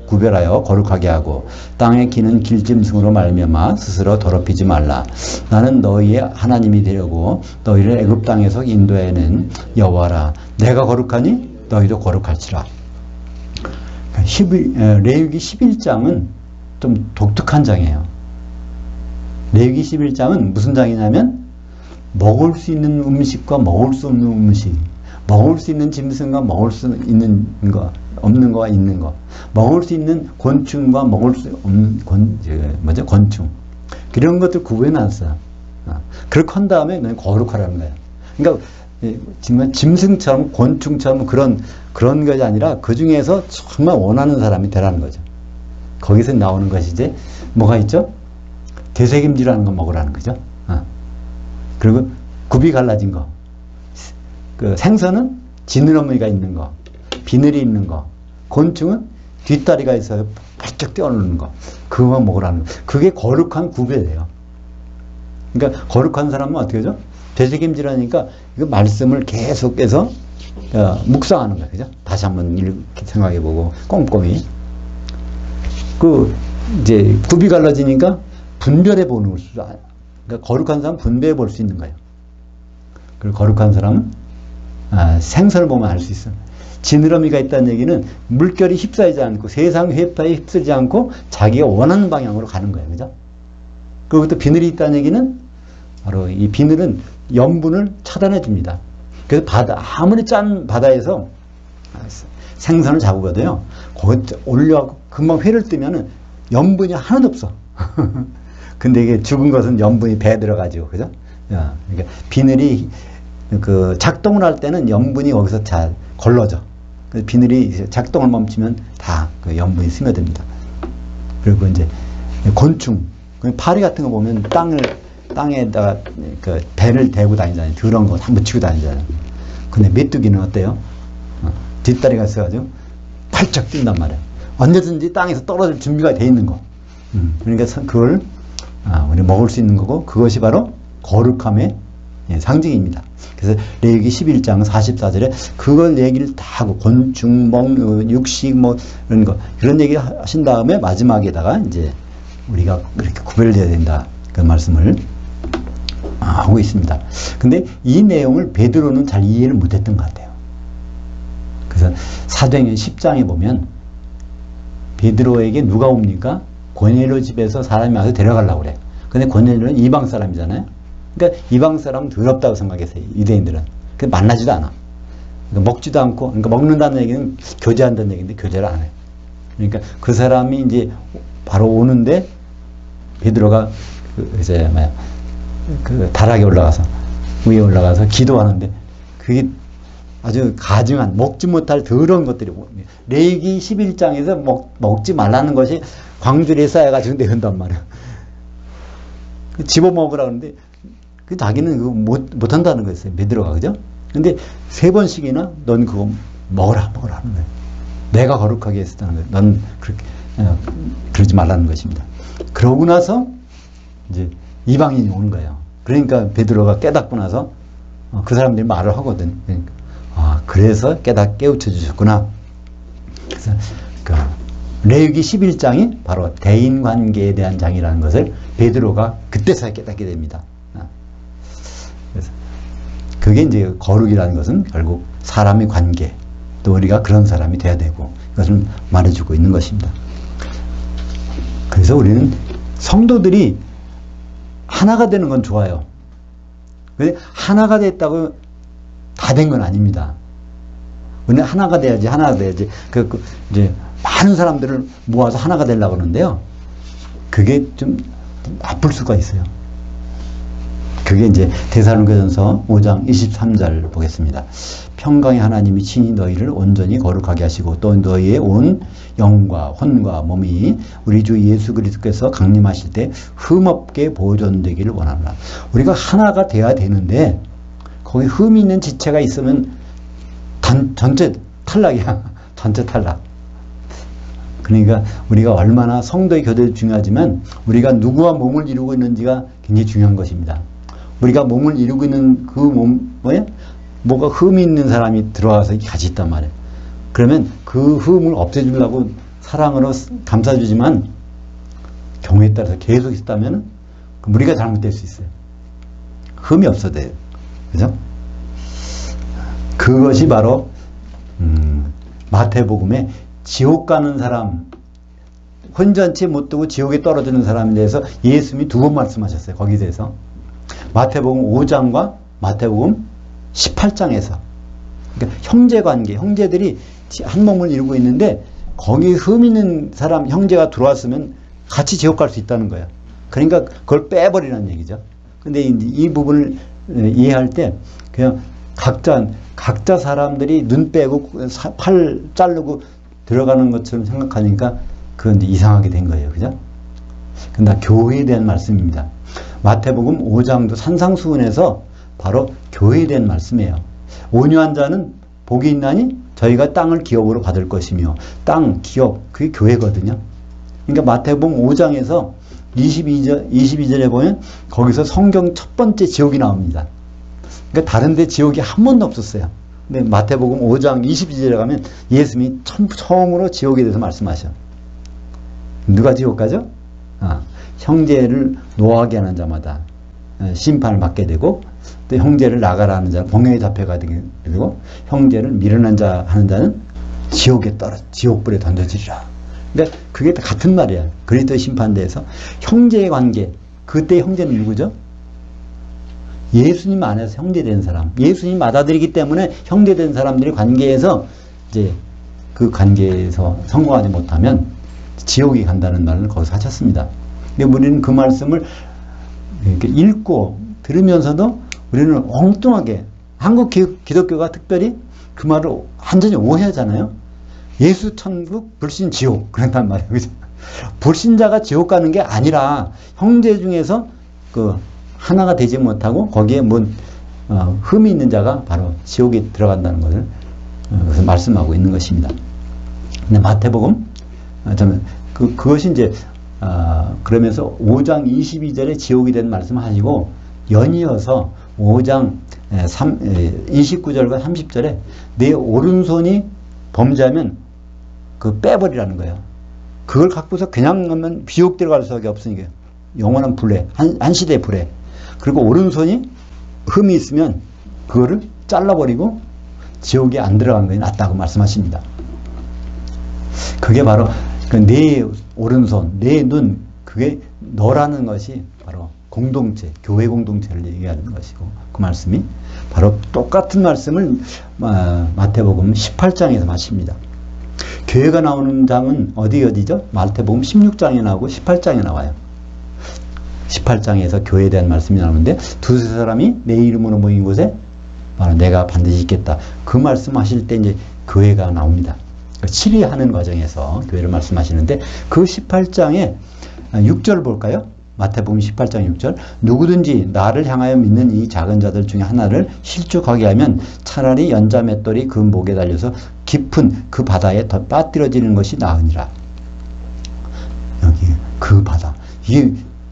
구별하여 거룩하게 하고 땅에 기는 길짐승으로 말미암아 스스로 더럽히지 말라. 나는 너희의 하나님이 되려고 너희를 애굽 땅에서 인도해낸 여호와라. 내가 거룩하니 너희도 거룩할지라. 레위기 11장은 좀 독특한 장이에요. 레위기 11장은 무슨 장이냐면 먹을 수 있는 음식과 먹을 수 없는 음식, 먹을 수 있는 짐승과 먹을 수 있는 거, 없는 거와 있는 거, 먹을 수 있는 곤충과 먹을 수 없는 곤충, 그런 것들 구분해 놨어요. 그렇게 한 다음에 너는 거룩하라는 거예요. 그러니까 정말 짐승처럼 곤충처럼 그런 것이 아니라 그 중에서 정말 원하는 사람이 되라는 거죠. 거기서 나오는 것이 이제 뭐가 있죠? 되새김질하는 거 먹으라는 거죠. 그리고 굽이 갈라진 거. 그 생선은 지느러미가 있는 거, 비늘이 있는 거, 곤충은 뒷다리가 있어요. 바짝 떼어놓는 거. 그거만 먹으라는 거. 그게 거룩한 구별이에요. 그러니까 거룩한 사람은 어떻게 하죠? 되새김질하니까 이거 말씀을 계속해서 묵상하는 거예요. 그죠? 다시 한번 이렇게 생각해보고 꼼꼼히. 이제 굽이 갈라지니까 분별해 보는 수. 그러니까 거룩한 사람은 분별해 볼 수 있는 거예요. 그리고 거룩한 사람은 생선을 보면 알 수 있어요. 지느러미가 있다는 얘기는 물결이 휩싸이지 않고 세상 회파에 휩쓰지 않고 자기가 원하는 방향으로 가는 거예요. 그죠? 그리고 또 비늘이 있다는 얘기는 바로 이 비늘은 염분을 차단해 줍니다. 그래서 아무리 짠 바다에서 생선을 잡으거든요. 거기 올려갖고 금방 회를 뜨면은 염분이 하나도 없어. 근데 이게 죽은 것은 염분이 배에 들어가지고, 그죠? 그러니까 비늘이 작동을 할 때는 염분이 거기서 잘 걸러져. 그래서 비늘이 작동을 멈추면 다 그 염분이 스며듭니다. 그리고 이제 곤충, 파리 같은 거 보면 땅에다가 그 배를 대고 다니잖아요. 더러운 거 다 묻히고 다니잖아요. 근데 메뚜기는 어때요? 뒷다리가 있어가지고 팔짝 뛴단 말이에요. 언제든지 땅에서 떨어질 준비가 돼 있는 거. 그러니까 그걸 우리 먹을 수 있는 거고, 그것이 바로 거룩함의 상징입니다. 그래서 레위기 11장 44절에 그걸 얘기를 다 하고 곤충, 먹, 육식 뭐 이런 거 그런 얘기 하신 다음에 마지막에다가 이제 우리가 그렇게 구별돼야 된다 그 말씀을 하고 있습니다. 근데 이 내용을 베드로는 잘 이해를 못했던 것 같아요. 그래서 사도행전 10장에 보면 베드로에게 누가 옵니까? 고넬료 집에서 사람이 와서 데려가려고 그래. 근데 고넬료는 이방 사람이잖아요. 그러니까 이방 사람은 더럽다고 생각했어요. 유대인들은. 그래서 만나지도 않아. 그러니까 먹지도 않고, 그러니까 먹는다는 얘기는 교제한다는 얘기인데 교제를 안 해요. 그러니까 그 사람이 이제 바로 오는데 베드로가 이제 그 다락에 올라가서 위에 올라가서 기도하는데 그게 아주 가증한 먹지 못할 더러운 것들이 레위기 11장에서 먹지 말라는 것이 광주리에 쌓여가지고 내온단 말이야. 집어먹으라 그러는데 그 자기는 그거 못한다는 거였어요. 베드로가. 그죠? 근데 3번씩이나 넌 그거 먹으라 하는 거예요. 내가 거룩하게 했었다는 거예요. 넌 그렇게 그러지 말라는 것입니다. 그러고 나서 이제 이방인이 오는 거예요. 그러니까 베드로가 깨닫고 나서 그 사람들이 말을 하거든. 그러니까 그래서 깨우쳐 주셨구나. 그래서 그 레위기 11장이 바로 대인관계에 대한 장이라는 것을 베드로가 그때서야 깨닫게 됩니다. 그래서 그게 이제 거룩이라는 것은 결국 사람의 관계, 또 우리가 그런 사람이 돼야 되고 이것을 말해주고 있는 것입니다. 그래서 우리는 성도들이 하나가 되는 건 좋아요. 근데 하나가 됐다고 다 된 건 아닙니다. 우리는 하나가 돼야지. 이제 많은 사람들을 모아서 하나가 되려고 하는데요. 그게 좀 아플 수가 있어요. 그게 이제 데살로니가전서 5장 23절 보겠습니다. 평강의 하나님이 친히 너희를 온전히 거룩하게 하시고 또 너희의 온 영과 혼과 몸이 우리 주 예수 그리스도께서 강림하실 때 흠없게 보존되기를 원하노라. 우리가 하나가 돼야 되는데 거기 흠이 있는 지체가 있으면 전체 탈락이야. 전체 탈락. 그러니까 우리가 얼마나 성도의 교제도 중요하지만 우리가 누구와 몸을 이루고 있는지가 굉장히 중요한 것입니다. 우리가 몸을 이루고 있는 그 몸에 뭐가 흠이 있는 사람이 들어와서 같이 있단 말이에요. 그러면 그 흠을 없애주려고 사랑으로 감싸주지만 경우에 따라서 계속 있다면 우리가 잘못될 수 있어요. 흠이 없어도 돼요. 그죠? 그것이 바로 마태복음에 지옥 가는 사람, 혼전치 못 두고 지옥에 떨어지는 사람에 대해서 예수님이 2번 말씀하셨어요. 거기에 대해서. 마태복음 5장과 마태복음 18장에서. 그러니까 형제관계, 형제들이 한 몸을 이루고 있는데 거기에 흠 있는 사람, 형제가 들어왔으면 같이 지옥 갈 수 있다는 거예요. 그러니까 그걸 빼버리라는 얘기죠. 근데 이 부분을 이해할 때 그냥 각자 사람들이 눈 빼고 팔 자르고 들어가는 것처럼 생각하니까 그건 이제 이상하게 된 거예요. 그죠? 근데 교회에 대한 말씀입니다. 마태복음 5장도 산상수훈에서 바로 교회에 대한 말씀이에요. 온유한 자는 복이 있나니 저희가 땅을 기업으로 받을 것이며 땅, 기업, 그게 교회거든요. 그러니까 마태복음 5장에서 22절에 보면 거기서 성경 첫 번째 지옥이 나옵니다. 그러니까 다른 데 지옥이 한 번도 없었어요. 근데 마태복음 5장 22절에 가면 예수님이 처음으로 지옥에 대해서 말씀하셔. 누가 지옥 가죠? 형제를 노하게 하는 자마다 심판을 받게 되고 또 형제를 나가라 하는 자는 공회에 잡혀가게 되고 형제를 미련한 자 하는 자는 지옥불에 던져지리라. 그러니까 그게 같은 말이야. 그리스도의 심판대에서 형제의 관계, 그때 형제는 누구죠? 예수님 안에서 형제된 사람, 예수님 받아들이기 때문에 형제된 사람들이 관계에서 이제 그 관계에서 성공하지 못하면 지옥이 간다는 말을 거기서 하셨습니다. 근데 우리는 그 말씀을 이렇게 읽고 들으면서도 우리는 엉뚱하게 한국 기독교가 특별히 그 말을 완전히 오해하잖아요. 예수 천국, 불신 지옥 그런단 말이에요. 그죠? 불신자가 지옥 가는 게 아니라 형제 중에서 그 하나가 되지 못하고 거기에 흠이 있는 자가 바로 지옥에 들어간다는 것을 그것을 말씀하고 있는 것입니다. 근데 마태복음 그것이 이제 그러면서 5장 22절에 지옥이 된 말씀을 하시고 연이어서 5장 29절과 30절에 내 오른손이 범죄하면 그 빼버리라는 거예요. 그걸 갖고서 그냥 가면 지옥 들어갈 수밖에 없으니까 영원한 불에 한 시대의 불에. 그리고 오른손이 흠이 있으면 그거를 잘라버리고 지옥에 안 들어간 것이 낫다고 말씀하십니다. 그게 바로 내 오른손, 내 눈, 그게 너라는 것이 바로 공동체, 교회 공동체를 얘기하는 것이고, 그 말씀이 바로 똑같은 말씀을 마태복음 18장에서 마십니다. 교회가 나오는 장은 어디죠? 마태복음 16장에 나오고 18장에 나와요. 18장에서 교회에 대한 말씀이 나오는데 두세 사람이 내 이름으로 모인 곳에 바로 내가 반드시 있겠다. 그 말씀하실 때 이제 교회가 나옵니다. 치리하는 과정에서 교회를 말씀하시는데 그 18장에 6절 볼까요? 마태복음 18장 6절 누구든지 나를 향하여 믿는 이 작은 자들 중에 하나를 실족하게 하면 차라리 연자 맷돌이 그 목에 달려서 깊은 그 바다에 더 빠뜨려지는 것이 나으니라. 여기 그 바다.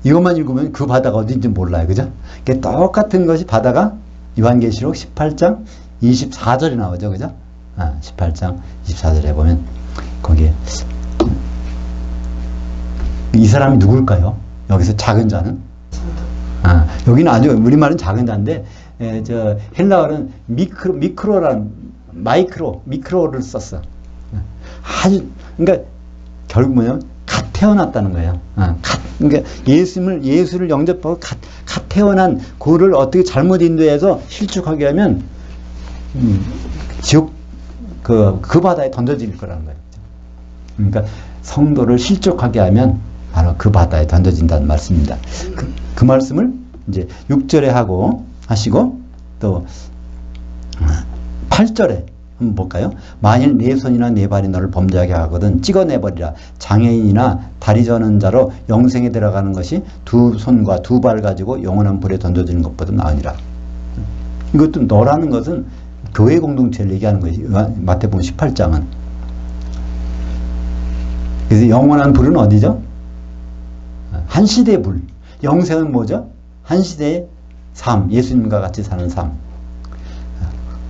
이것만 읽으면 그 바다가 어딘지 몰라요. 그죠? 똑같은 것이 바다가 요한계시록 18장 24절에 나오죠. 그죠? 18장 24절에 보면 거기에 이 사람이 누굴까요? 여기서 작은 자는? 여기는 아주 우리말은 작은 자인데 저 헬라어는 미크로를 썼어. 아주 그러니까 결국 뭐냐면 갓 태어났다는 거예요. 그러니까 예수를 영접하고 갓 태어난 그를 어떻게 잘못 인도해서 실족하게 하면 지옥 그 바다에 던져질 거라는 거예요. 그러니까 성도를 실족하게 하면 바로 그 바다에 던져진다는 말씀입니다. 그 말씀을 이제 6절에 하시고 또 8절에 한번 볼까요? 만일 네 손이나 네 발이 너를 범죄하게 하거든 찍어내버리라. 장애인이나 다리 저는 자로 영생에 들어가는 것이 두 손과 두 발 가지고 영원한 불에 던져지는 것보다 나으니라. 이것도 너라는 것은 교회 공동체를 얘기하는 것이 마태복음 18장은. 그래서 영원한 불은 어디죠? 한 시대의 불. 영생은 뭐죠? 한 시대의 삶. 예수님과 같이 사는 삶.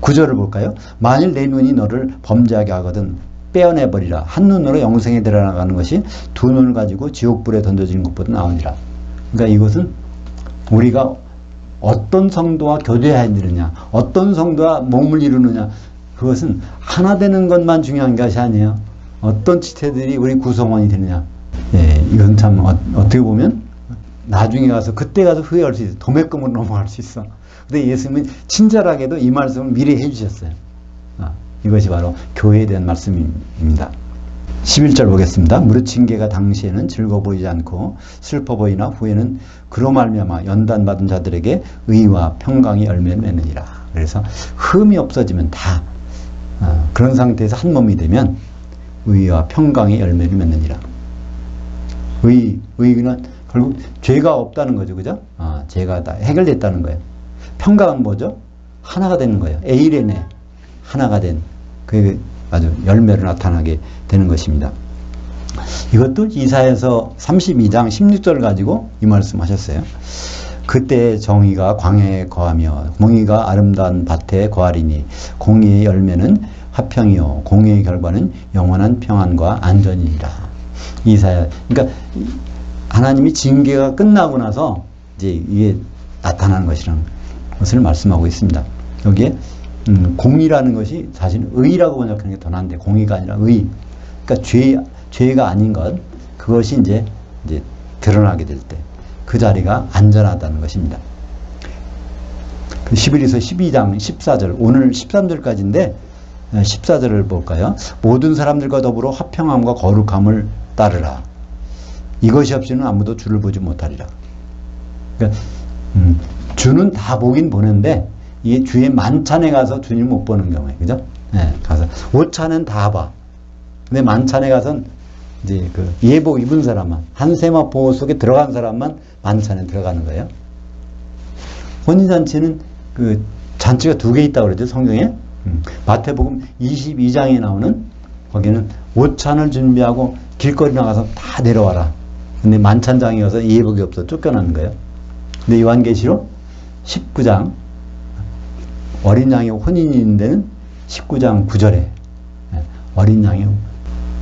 9절을 볼까요? 만일 내 눈이 너를 범죄하게 하거든 빼어내버리라. 한 눈으로 영생에 들어가는 것이 두 눈을 가지고 지옥불에 던져지는 것보다 나으니라. 그러니까 이것은 우리가 어떤 성도와 교제해야 되느냐, 어떤 성도와 몸을 이루느냐, 그것은 하나 되는 것만 중요한 것이 아니에요. 어떤 지체들이 우리 구성원이 되느냐. 이건 참 어떻게 보면 나중에 가서 그때 가서 후회할 수 있어. 도매금으로 넘어갈 수 있어. 근데 예수님은 친절하게도 이 말씀을 미리 해주셨어요. 이것이 바로 교회에 대한 말씀입니다. 11절 보겠습니다. 무릇 징계가 당시에는 즐거워 보이지 않고 슬퍼 보이나 후에는 그로 말미암아 연단받은 자들에게 의와 평강의 열매를 맺느니라. 그래서 흠이 없어지면 다 그런 상태에서 한 몸이 되면 의와 평강의 열매를 맺느니라. 의는 결국 죄가 없다는 거죠. 그죠? 죄가 다 해결됐다는 거예요. 평강은 뭐죠? 하나가 되는 거예요. 에이레네 하나가 된 그 아주 열매로 나타나게 되는 것입니다. 이것도 이사야서 32장 16절 가지고 이 말씀 하셨어요. 그때 정의가 광야에 거하며 공의가 아름다운 밭에 거하리니 공의의 열매는 화평이요 공의의 결과는 영원한 평안과 안전이니라. 이사야. 그러니까 하나님이 징계가 끝나고 나서 이제 이게 나타나는 것이라는 것을 말씀하고 있습니다. 여기에 공의라는 것이 사실 의라고 번역하는 게 더 나은데 공의가 아니라 의. 그러니까 죄가 아닌 것, 그것이 이제 드러나게 될 때 그 자리가 안전하다는 것입니다. 11에서 12장 14절, 오늘 13절까지인데 14절을 볼까요? 모든 사람들과 더불어 화평함과 거룩함을 따르라. 이것이 없이는 아무도 주를 보지 못하리라. 그러니까 주는 다 보긴 보는데 이게 주의 만찬에 가서 주님 못 보는 경우에, 그죠? 가서 오찬은 다 봐. 근데 만찬에 가서는 이제 그 예복 입은 사람만, 한 세마포 속에 들어간 사람만 만찬에 들어가는 거예요. 혼인잔치는 그 잔치가 두 개 있다고 그러죠, 성경에. 마태복음 22장에 나오는 거기는 오찬을 준비하고 길거리 나가서 다 내려와라. 근데 만찬장에 가서 예복이 없어 쫓겨나는 거예요. 근데 요한계시록 19장 어린 양의 혼인이 있는 데는 19장 9절에 어린 양의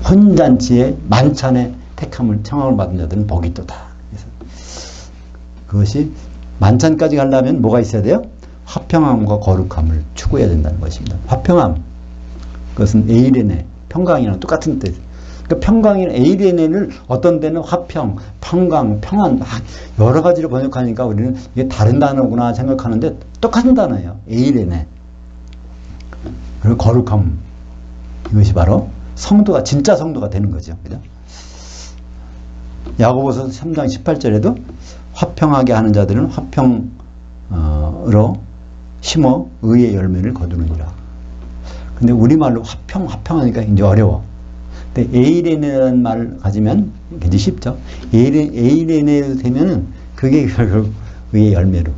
혼인잔치에 만찬에 택함을 청함을 받은 자들은 복이 있도다. 그래서 그것이 만찬까지 가려면 뭐가 있어야 돼요? 화평함과 거룩함을 추구해야 된다는 것입니다. 화평함, 그것은 에이레네, 평강이랑 똑같은 뜻. 그러니까 평강이나 에이레네를 어떤 데는 화평, 평강, 평안 여러 가지로 번역하니까 우리는 이게 다른 단어구나 생각하는데 똑같은 단어예요. 에이레네. 그리고 거룩함, 이것이 바로 성도가 진짜 성도가 되는 거죠. 그죠? 야고보서 3장 18절에도 화평하게 하는 자들은 화평으로 심어 의의 열매를 거두느니라. 근데 우리말로 화평하니까 이제 어려워. 근데 에이레네라는 말 가지면 굉장히 쉽죠. 에이레네 되면은 그게 결국 의의 열매로,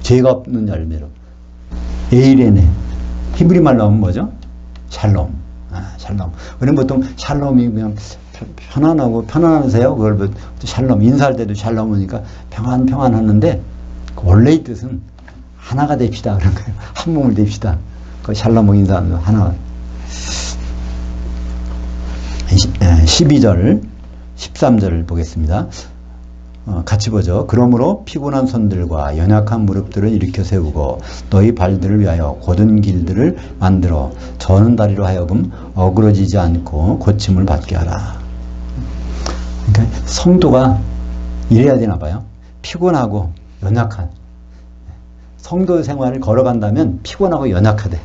죄가 없는 열매로. 에이레네. 히브리 말로 하면 뭐죠? 샬롬. 샬롬. 우리는 보통 샬롬이 그냥 편안하고 편안하세요. 그걸 샬롬. 인사할 때도 샬롬이니까 평안 하는데 원래의 뜻은 하나가 됩시다. 그런 거예요. 한 몸을 됩시다. 그 샬롬 인사하는 하나. 12절, 13절을 보겠습니다. 같이 보죠. 그러므로 피곤한 손들과 연약한 무릎들을 일으켜 세우고 너희 발들을 위하여 곧은 길들을 만들어 저는 다리로 하여금 어그러지지 않고 고침을 받게 하라. 그러니까 성도가 이래야 되나 봐요. 피곤하고 연약한 성도 생활을 걸어간다면 피곤하고 연약하대.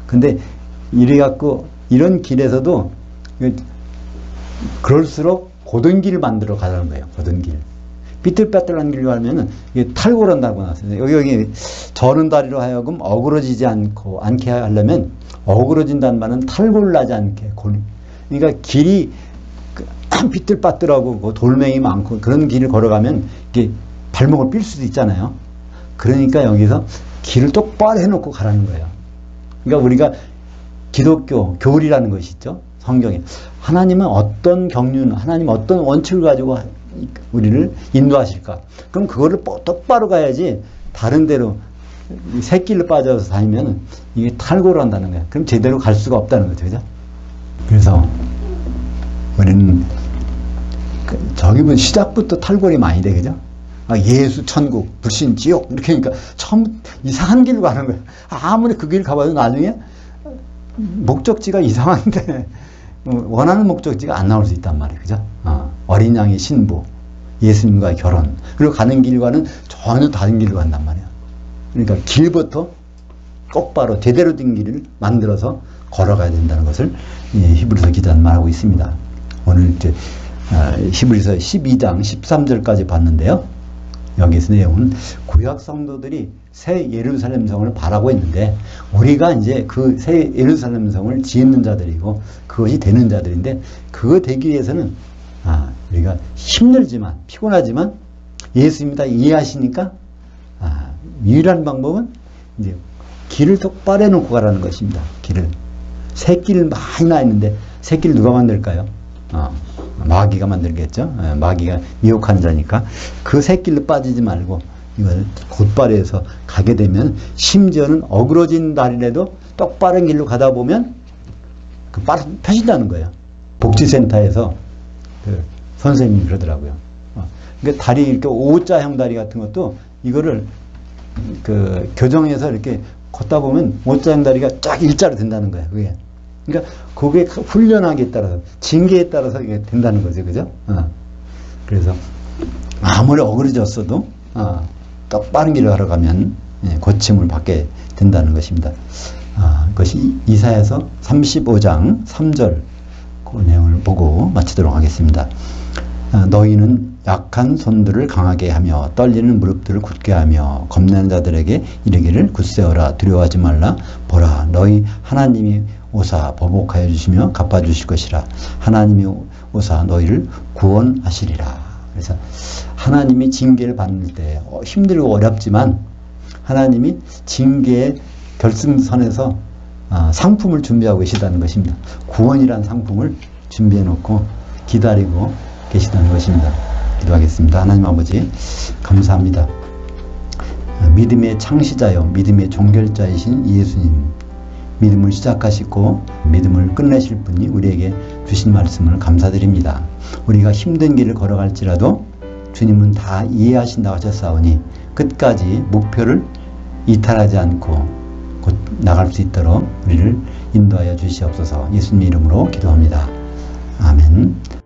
근데 이래갖고 이런 길에서도 그럴수록 곧은 길을 만들어 가라는 거예요. 곧은 길. 삐뚤빼뚤한 길로 하면은 이게 탈골한다고 나왔어요. 여기 저는 다리로 하여금 어그러지지 않게 하려면 어그러진다는 말은 탈골나지 않게. 그러니까 길이 삐뚤빼뚤하고 돌멩이 많고 그런 길을 걸어가면 이게 발목을 삘 수도 있잖아요. 그러니까 여기서 길을 똑바로 해놓고 가라는 거예요. 그러니까 우리가 기독교 교리라는 것이 있죠. 성경에 하나님은 어떤 경륜, 하나님 어떤 원칙을 가지고 우리를 인도하실까? 그럼 그거를 똑바로 가야지 다른 데로 새길로 빠져서 다니면 이게 탈고를 한다는 거야. 그럼 제대로 갈 수가 없다는 거죠. 그죠? 그래서 우리는 저기 보면 시작부터 탈골이 많이 돼. 그죠? 예수 천국, 불신 지옥 이렇게 하니까 처음 이상한 길로 가는 거야. 아무리 그 길 가봐도 나중에 목적지가 이상한데 원하는 목적지가 안 나올 수 있단 말이에요. 그죠? 어린 양의 신부, 예수님과의 결혼, 그리고 가는 길과는 전혀 다른 길로 간단 말이에요. 그러니까 길부터 똑바로 제대로 된 길을 만들어서 걸어가야 된다는 것을 히브리서 기자는 말하고 있습니다. 오늘 이제 히브리서 12장 13절까지 봤는데요. 여기서 내용은 구약 성도들이 새 예루살렘 성을 바라고 있는데 우리가 이제 그 새 예루살렘 성을 짓는 자들이고 그것이 되는 자들인데 그거 되기 위해서는 우리가 힘들지만 피곤하지만 예수님이 다 이해하시니까 유일한 방법은 이제 길을 똑바로 해놓고 가라는 것입니다. 길을 새길 많이 나 있는데 새길 누가 만들까요? 마귀가 만들겠죠. 마귀가 미혹하는 자니까 그 새길로 빠지지 말고 이걸 곧바로 해서 가게 되면 심지어는 어그러진 다리라도 똑바른 길로 가다 보면 그 펴진다는 거예요. 복지센터에서 그 선생님이 그러더라고요. 그러니까 다리 이렇게 O자형 다리 같은 것도 이거를 그 교정해서 이렇게 걷다 보면 O자형 다리가 쫙 일자로 된다는 거예요. 그게. 그러니까 그게 훈련하기에 따라서 징계에 따라서 이게 된다는 거죠. 그죠? 그래서 아무리 어그러졌어도 똑바른 길을 하러 가면 고침을 받게 된다는 것입니다. 그것이 이사야서 35장 3절 그 내용을 보고 마치도록 하겠습니다. 너희는 약한 손들을 강하게 하며 떨리는 무릎들을 굳게 하며 겁내는 자들에게 이르기를 굳세어라 두려워하지 말라 보라 너희 하나님이 오사 보복하여 주시며 갚아주실 것이라 하나님이 오사 너희를 구원하시리라. 그래서 하나님이 징계를 받을 때 힘들고 어렵지만 하나님이 징계의 결승선에서 상품을 준비하고 계시다는 것입니다. 구원이란 상품을 준비해 놓고 기다리고 계시다는 것입니다. 기도하겠습니다. 하나님 아버지 감사합니다. 믿음의 창시자요 믿음의 종결자이신 예수님, 믿음을 시작하시고 믿음을 끝내실 분이 우리에게 주신 말씀을 감사드립니다. 우리가 힘든 길을 걸어갈지라도 주님은 다 이해하신다고 하셨사오니 끝까지 목표를 이탈하지 않고 곧 나갈 수 있도록 우리를 인도하여 주시옵소서. 예수님의 이름으로 기도합니다. 아멘.